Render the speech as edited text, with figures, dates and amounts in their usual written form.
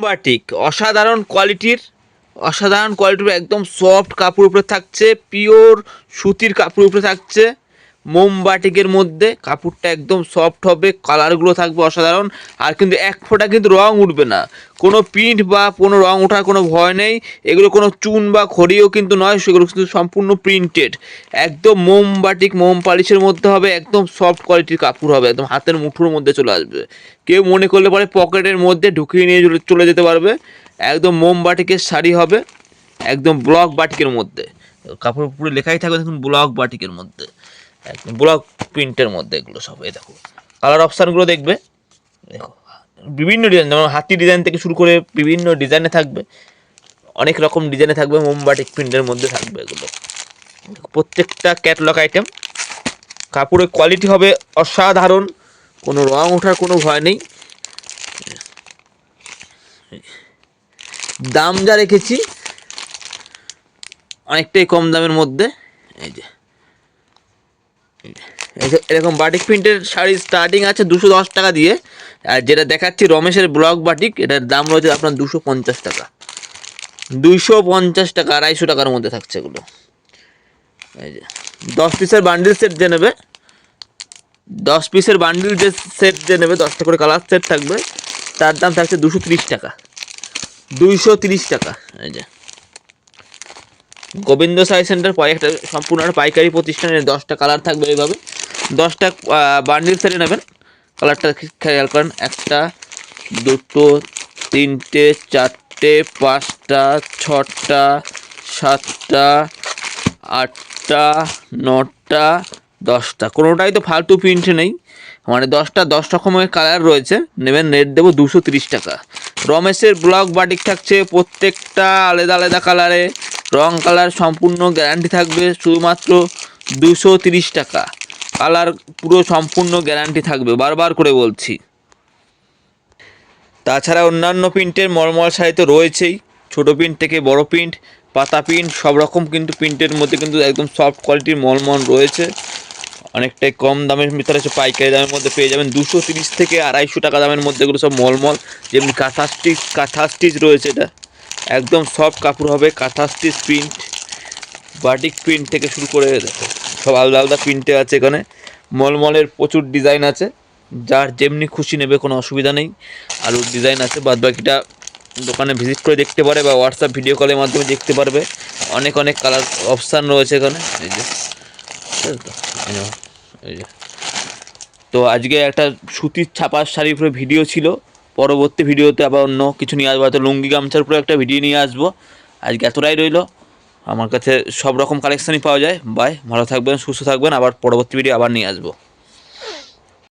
Batik অসাধারণ কোয়ালিটির একদম সফট কাপড় উপরে থাকছে, পিওর সুতির কাপড় উপরে থাকছে। মোমবাটিকের মধ্যে কাপড়টা একদম সফট হবে, কালারগুলো থাকবে অসাধারণ। আর কিন্তু এক ফোঁটা কিন্তু রং উঠবে না, কোনো প্রিন্ট বা কোনো রং ওঠার কোনো ভয় নেই। এগুলো কোনো চুন বা খড়িও কিন্তু নয়, সেগুলো কিন্তু সম্পূর্ণ প্রিন্টেড। একদম মোমবাটিক, মোম পালিশের মধ্যে হবে, একদম সফট কোয়ালিটির কাপড় হবে, একদম হাতের মুঠোর মধ্যে চলে আসবে। কেউ মনে করলে পরে পকেটের মধ্যে ঢুকিয়ে নিয়ে চলে যেতে পারবে। একদম মোমবাটিকের শাড়ি হবে, একদম ব্লক বাটিকের মধ্যে। কাপড় পুরো লেখাই থাকবে দেখুন, ব্লক বাটিকের মধ্যে, একদম ব্লক প্রিন্টের মধ্যে। এগুলো সব এই দেখো, কালার অপশানগুলো দেখবে, দেখো বিভিন্ন ডিজাইন, যেমন হাতি ডিজাইন থেকে শুরু করে বিভিন্ন ডিজাইনে থাকবে, অনেক রকম ডিজাইনে থাকবে, মোমবাটিক প্রিন্টের মধ্যে থাকবে এগুলো। প্রত্যেকটা ক্যাটলগ আইটেম, কাপড়ের কোয়ালিটি হবে অসাধারণ, কোনো রং ওঠার কোনো ভয় নেই। দাম যা রেখেছি অনেকটাই কম দামের মধ্যে। এই যে এরকম বাটিক প্রিন্টের শাড়ি স্টার্টিং আছে 210 টাকা দিয়ে। আর যেটা দেখাচ্ছি রমেশের ব্লক বাটিক, এটার দাম রয়েছে আপনার 250 টাকা। 250 টাকা, 250 টাকার মধ্যে থাকছে এগুলো। এই যে 10 পিসের বান্ডিল সেট যে নেবে, 10 পিসের বান্ডিল যে সেট যে নেবে, 10টা করে কালার সেট থাকবে, তার দাম থাকছে 230 টাকা। 230 টাকা। এই যে গোবিন্দ শাড়ি সেন্টার একটা সম্পূর্ণ একটা পাইকারি প্রতিষ্ঠানের 10টা কালার থাকবে এইভাবে। 10টা বান্ডিল সেটে নেবেন, কালারটা খেয়াল করেন, 1টা 2টো 3টে 4টে 5টা 6টা 7টা 8টা 9টা 10টা, কোনোটাই তো ফালতু প্রিন্ট নেই, মানে 10 রকমের কালার রয়েছে। নেবেন, রেট দেবো 230 টাকা। রমেশের ব্লক বাটিক থাকছে প্রত্যেকটা আলাদা আলাদা কালারে, রং কালার সম্পূর্ণ গ্যারান্টি থাকবে, শুধুমাত্র 230 টাকা। কালার পুরো সম্পূর্ণ গ্যারান্টি থাকবে, বারবার করে বলছি। তাছাড়া অন্যান্য প্রিন্টের মলমল শাড়ি তো রয়েছেই, ছোটো প্রিন্ট থেকে বড় প্রিন্ট, পাতা প্রিন্ট, সব রকম কিন্তু প্রিন্টের মধ্যে কিন্তু একদম সফট কোয়ালিটির মলমল রয়েছে। অনেকটাই কম দামের ভিতরে আছে, পাইকারি দামের মধ্যে পেয়ে যাবেন 230 থেকে 250 টাকা দামের মধ্যে। এগুলো সব মলমল, যেমনি কাঁথা স্টিচ রয়েছে, এটা একদম সফট কাপড় হবে, কাঁথা স্টিচ প্রিন্ট, বাটিক প্রিন্ট থেকে শুরু করে দেখো সব আলাদা আলাদা প্রিন্টে আছে। এখানে মলমলের প্রচুর ডিজাইন আছে, যার যেমনি খুশি নেবে, কোনো অসুবিধা নেই। আরও ডিজাইন আছে, বাদ বাকিটা দোকানে ভিজিট করে দেখতে পারে বা হোয়াটসঅ্যাপ ভিডিও কলের মাধ্যমে দেখতে পারবে। অনেক অনেক কালার অপশান রয়েছে এখানে। এই যে এই যে তো আজকে একটা সুতির ছাপার শাড়ির উপরে ভিডিও ছিল, পরবর্তী ভিডিওতে আবার অন্য কিছু নিয়ে আসবো, হয়তো লুঙ্গি গামছার উপরে একটা ভিডিও নিয়ে আসবো। আজকে এতটাই রইলো, আমার কাছে সব রকম কালেকশানই পাওয়া যায়। বাই, ভালো থাকবেন, সুস্থ থাকবেন, আবার পরবর্তী ভিডিও আবার নিয়ে আসবো।